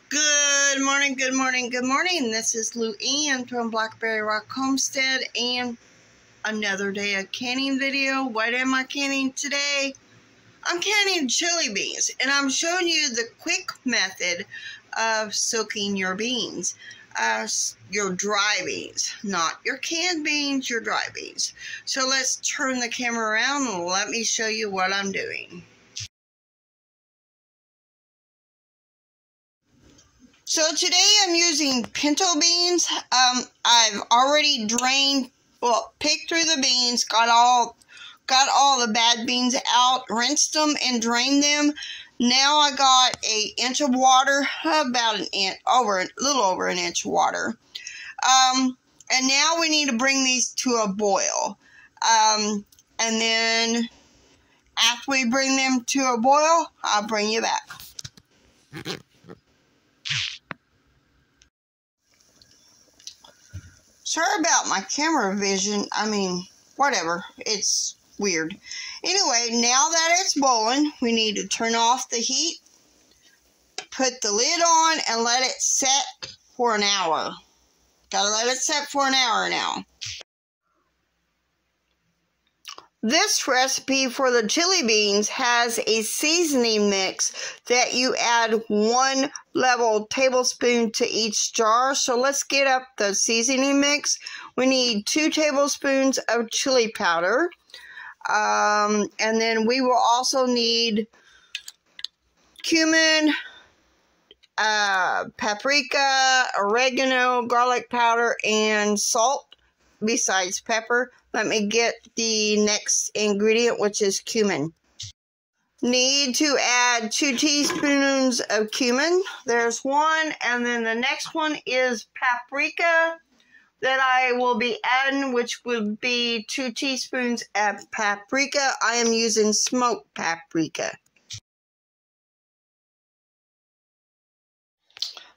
Good morning, good morning, good morning. This is Lou Ann from Blackberryrock Homestead and another day of canning video. What am I canning today? I'm canning chili beans, and I'm showing you the quick method of soaking your beans. Your dry beans, not your canned beans, your dry beans. So let's turn the camera around and let me show you what I'm doing. So today I'm using pinto beans. I've already picked through the beans, got all the bad beans out, rinsed them and drained them. Now I got an inch of water, about a little over an inch of water. And now we need to bring these to a boil. And then after we bring them to a boil, I'll bring you back. Sorry about my camera vision. Whatever. It's weird. Anyway, now that it's boiling, we need to turn off the heat, put the lid on, and let it set for an hour. Gotta let it set for an hour now. This recipe for the chili beans has a seasoning mix that you add 1 level tablespoon to each jar. So let's get up the seasoning mix. We need 2 tablespoons of chili powder. And then we will also need cumin, paprika, oregano, garlic powder, and salt besides pepper. Let me get the next ingredient, which is cumin. Need to add 2 teaspoons of cumin. There's one. And then the next one is paprika that I will be adding, which would be 2 teaspoons of paprika. I am using smoked paprika.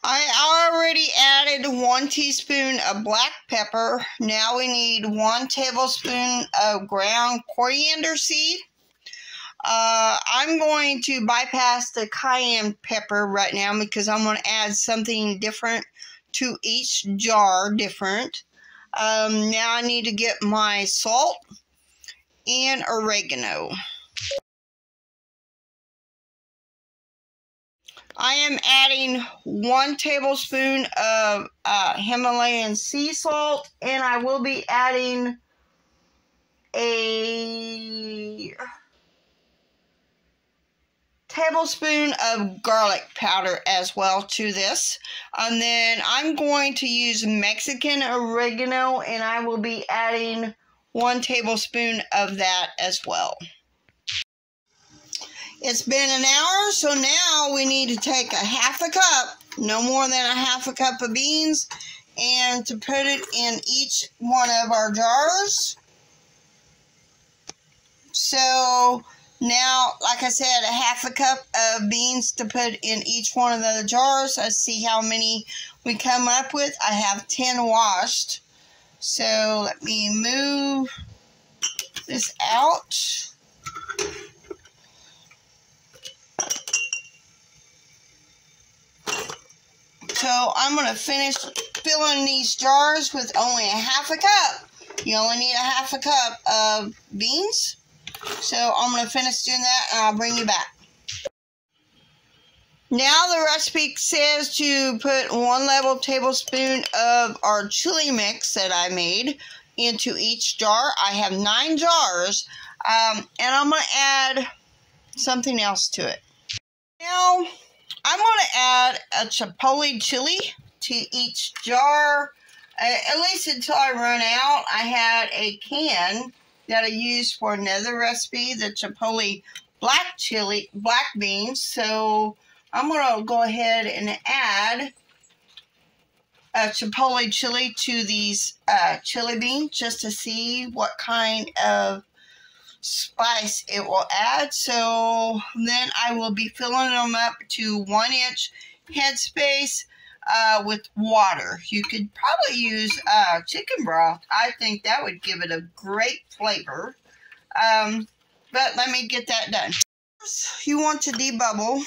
I already added 1 teaspoon of black pepper. Now we need 1 tablespoon of ground coriander seed. I'm going to bypass the cayenne pepper right now because I'm going to add something different to each jar different. Now I need to get my salt and oregano. I am adding 1 tablespoon of Himalayan sea salt, and I will be adding a tablespoon of garlic powder as well to this. And then I'm going to use Mexican oregano, and I will be adding 1 tablespoon of that as well. It's been an hour, so now we need to take a half a cup, no more than a half a cup of beans, and to put it in each one of our jars. So now, like I said, a half a cup of beans to put in each one of the jars. Let's see how many we come up with. I have 10 washed. So let me move this out. So I'm going to finish filling these jars with only a half a cup. You only need a half a cup of beans. So I'm going to finish doing that and I'll bring you back. Now the recipe says to put 1 level tablespoon of our chili mix that I made into each jar. I have 9 jars. And I'm going to add something else to it. Now I'm going to add a chipotle chili to each jar, at least until I run out. I had a can that I used for another recipe, the chipotle black beans. So I'm going to go ahead and add a chipotle chili to these chili beans just to see what kind of spice it will add. So then I will be filling them up to 1-inch headspace with water. You could probably use chicken broth. I think that would give it a great flavor. But let me get that done. You want to debubble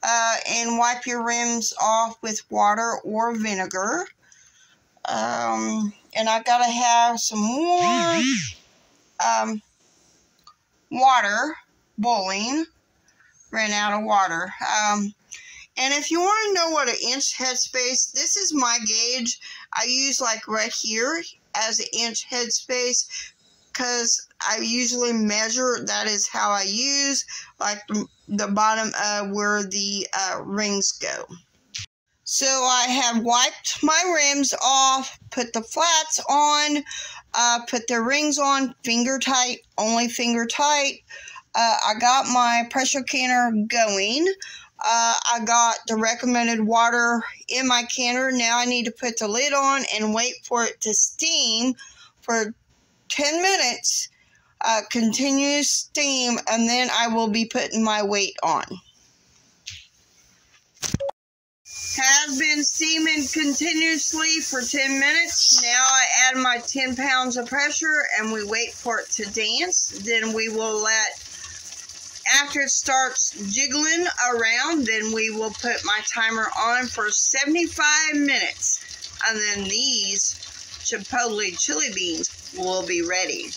and wipe your rims off with water or vinegar. And I gotta have some more water boiling. Ran out of water. And if you want to know what an inch headspace, this is my gauge. I use like right here as an inch headspace because I usually measure. That is how I use like the bottom where the rings go. So I have wiped my rims off, put the flats on, put the rings on, finger tight, only finger tight. I got my pressure canner going. I got the recommended water in my canner. Now I need to put the lid on and wait for it to steam for 10 minutes. Continuous steam, and then I will be putting my weight on. Has been steaming continuously for 10 minutes. Now I add my 10 pounds of pressure and we wait for it to dance. Then we will after it starts jiggling around, then we will put my timer on for 75 minutes. And then these Chipotle chili beans will be ready.